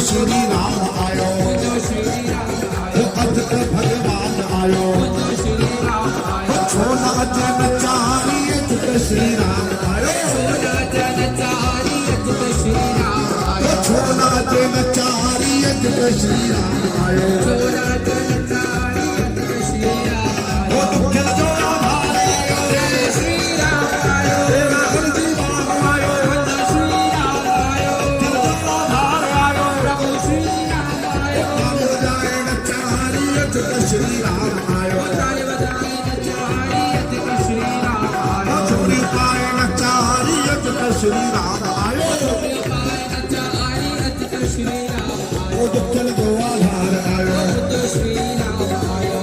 श्री राम आयो, अद्भुत भगवान आयो, छोला जन चारी अद्भुत श्री राम आयो, छोला जन चारी अद्भुत श्री राम आयो, छोला जन चारी अद्भुत श्री राम आयो, छोला जन चारी अद्भुत श्री राम आयो, दुख जो आधारे जय श्री राम आयो, राम जी राम आयो, श्री राम आयो, श्री राम आयो, श्री राम आयो, श्री राम आयो, छोरी पाए नचारी श्री राम आयो, श्री राम आयो, दुखल जो आधार आयो, श्री राम आयो,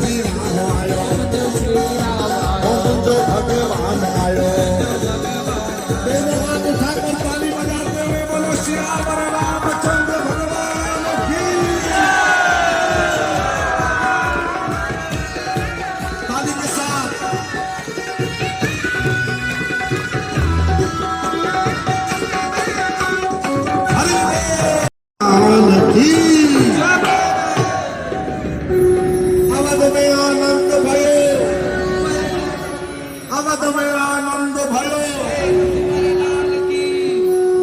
जी राम आयो, श्री राम आयो, जो भगवान आयो, हाथ उठाकर ताली बजाते हुए बोलो श्यावर रामचंद्र भगवान की ताली के साथ। अवध में आनंद भयो, अवध में आनंद भयो,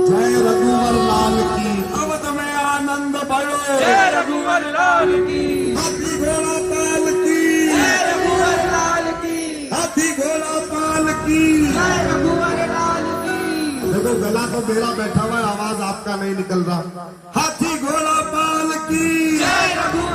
जय रघुवर लाल की, अवध में आनंद भयो, जय रघुवर लाल की, हाथी घोड़ा पाल की, जय रघुवर लाल की, हाथी घोड़ा पाल की, जय रघुवर लाल की। देखो गला तो मेरा बैठा हुआ है, आवाज आपका नहीं निकल रहा। हाथी घोड़ा पाल की, जय रघुवर